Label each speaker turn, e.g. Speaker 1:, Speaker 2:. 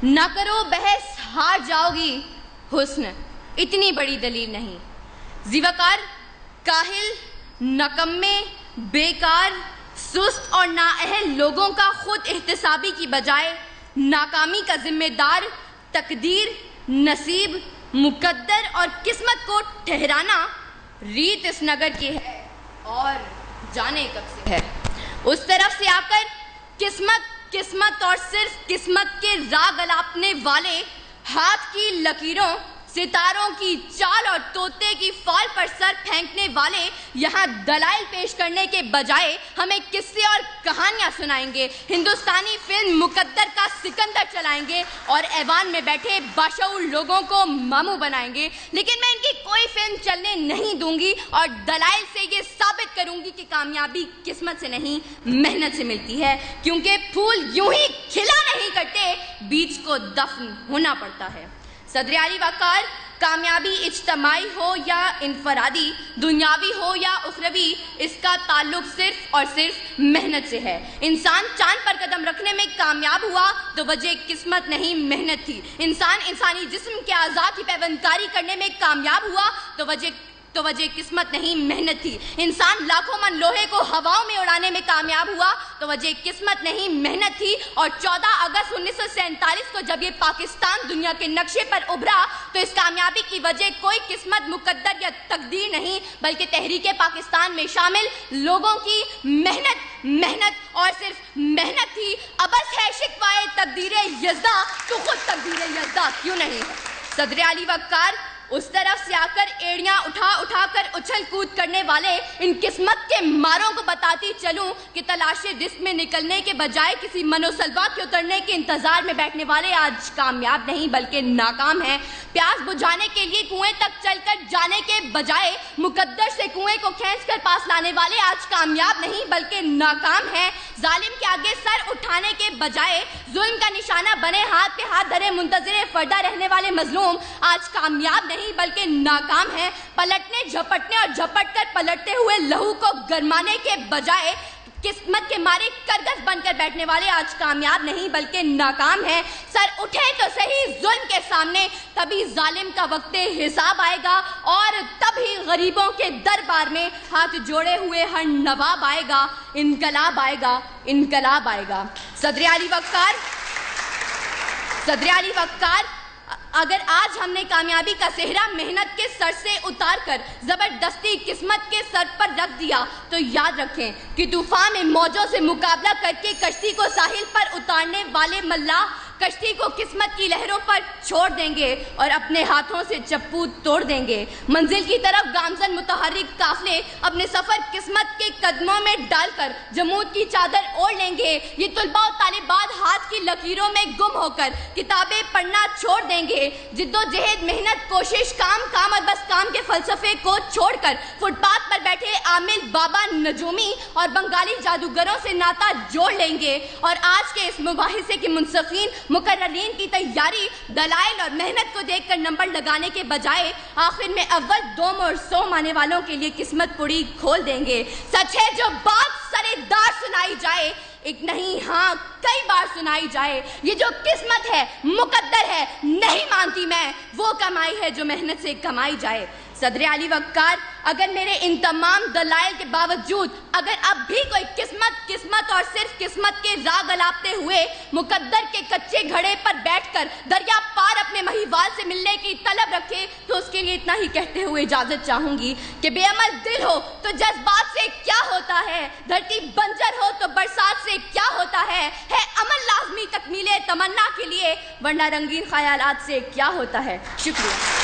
Speaker 1: نہ کرو بحث ہار جاؤ گی، حسن اتنی بڑی دلیل نہیں۔ زیوکار، کاہل، نکمے، بیکار، سست اور نااہل لوگوں کا خود احتسابی کی بجائے ناکامی کا ذمہ دار تقدیر، نصیب، مقدر اور قسمت کو ٹھہرانا ریت اس نگر کی ہے اور جانے کب سے ہے۔ اس طرف سے آ کر قسمت اور صرف قسمت کے راگ الاپنے والے ہاتھ کی لکیروں، ستاروں کی چال اور طوطے کی فال پر سر پھینکنے والے یہاں دلائل پیش کرنے کے بجائے ہمیں قصے اور کہانیاں سنائیں گے، ہندوستانی فلم مقدر کا سکندر چلائیں گے اور ایوان میں بیٹھے باشعور لوگوں کو ماموں بنائیں گے، لیکن میں ان کی کوئی فلم چلنے نہیں دوں گی اور دلائل سے یہ ثابت کروں گی کہ کامیابی قسمت سے نہیں محنت سے ملتی ہے، کیونکہ پھول یوں ہی کھلا نہیں کرتے، بیج کو دفن ہونا پڑتا ہے۔ صدر اعلی وقار، کامیابی اجتماعی ہو یا انفرادی، دنیاوی ہو یا اخروی، اس کا تعلق صرف اور صرف محنت سے ہے۔ انسان چاند پر قدم رکھنے میں کامیاب ہوا تو وجہ قسمت نہیں محنت تھی۔ انسان انسانی جسم کے اعضاء کی پیوندکاری کرنے میں کامیاب ہوا تو وجہ قسمت نہیں محنت تھی۔ انسان لاکھوں من لوہے کو ہواؤں میں اڑانے میں کامیاب ہوا تو وجہ قسمت نہیں محنت تھی۔ اور 14 اگست 1947 کو جب یہ پاکستان دنیا کے نقشے پر ابھرا تو اس کامیابی کی وجہ کوئی قسمت، مقدر یا تقدیر نہیں بلکہ تحریک پاکستان میں شامل لوگوں کی محنت اور صرف محنت تھی۔ ابس ہے شکوائے تقدیر یزداں تو خود تقدیر یزداں کیوں نہیں ہے۔ صدر اعلی وقار، اس طرف سے آ کر ایڑیاں اٹھا کر اچھل کود کرنے والے ان قسمت کے ماروں کو بتاتی چلوں کہ تلاش رزق میں نکلنے کے بجائے کسی منوسلوا کے اترنے کے انتظار میں بیٹھنے والے آج کامیاب نہیں بلکہ ناکام ہیں۔ پیاس بجھانے کے لیے کنویں تک چل کر جانے کے بجائے مقدر سے کنویں کو کھینچ کر پاس لانے والے آج کامیاب نہیں بلکہ ناکام ہیں۔ ظالم کے آگے سر اٹھانے کے بجائے ظلم کا نشانہ بنے ہاتھ پہ ہاتھ دھرے منتظر فردہ رہنے والے مظلوم آج کامیاب نہیں بلکہ ناکام ہیں۔ پلٹنے، جھپٹنے اور جھپٹ کر پلٹتے ہوئے لہو کو گرمانے کے بجائے قسمت کے مارے کرگس بن کر بیٹھنے والے آج کامیاب نہیں بلکہ ناکام ہیں۔ سر اٹھے تو صحیح ظلم کے سامنے، تبھی ظالم کا وقت حساب آئے گا اور تبھی غریبوں کے دربار میں ہاتھ جوڑے ہوئے ہر نواب آئے گا، انقلاب آئے گا، انقلاب آئے گا۔ صدر اعلی وقار، اگر آج ہم نے کامیابی کا صحرا محنت کے سر سے اتار کر زبردستی قسمت کے سر پر رکھ دیا تو یاد رکھیں کہ طوفان میں موجوں سے مقابلہ کر کے کشتی کو ساحل پر اتارنے والے ملاح کشتی کو قسمت کی لہروں پر چھوڑ دیں گے اور اپنے ہاتھوں سے چپو توڑ دیں گے۔ منزل کی طرف گامزن متحرک قافلے اپنے سفر قسمت کے قدموں میں ڈال کر جمود کی چادر اوڑھ لیں گے۔ یہ طلباء و طالبات ہاتھ کی لکیروں میں گم ہو کر کتابیں پڑھنا چھوڑ دیں گے۔ جد و جہد، محنت، کوشش، کام اور بس کام کے فلسفے کو چھوڑ کر فٹ پاتھ پر بیٹھے عامل بابا نجومی اور بنگالی جادوگروں سے ناتا جوڑ لیں گے اور آج کے اس مباحثے کے منصفین مقررین کی تیاری دلائل اور محنت کو دیکھ کر نمبر لگانے کے بجائے آخر میں اول، دوم اور سوم آنے والوں کے لیے قسمت پڑی کھول دیں گے۔ سچ ہے جو بات سرے دار سنائی جائے، ایک نہیں ہاں کئی بار سنائی جائے، یہ جو قسمت ہے، مقدر ہے، نہیں مانتی میں، وہ کمائی ہے جو محنت سے کمائی جائے۔ صدر اعلی وقار، اگر میرے ان تمام دلائل کے باوجود اگر اب بھی کوئی قسمت اور صرف قسمت کے راگ الاپتے ہوئے مقدر کے کچے گھڑے پر بیٹھ کر دریا پار اپنے مہیوال سے ملنے کی طلب رکھے تو اس کے لیے اتنا ہی کہتے ہوئے اجازت چاہوں گی کہ بے عمل دل ہو تو جذبات سے کیا ہوتا ہے، دھرتی بنجر ہو تو برسات سے کیا ہوتا ہے عمل لازمی تکمیل تمنا کے لیے، ورنہ رنگین خیالات سے کیا ہوتا ہے۔ شکریہ۔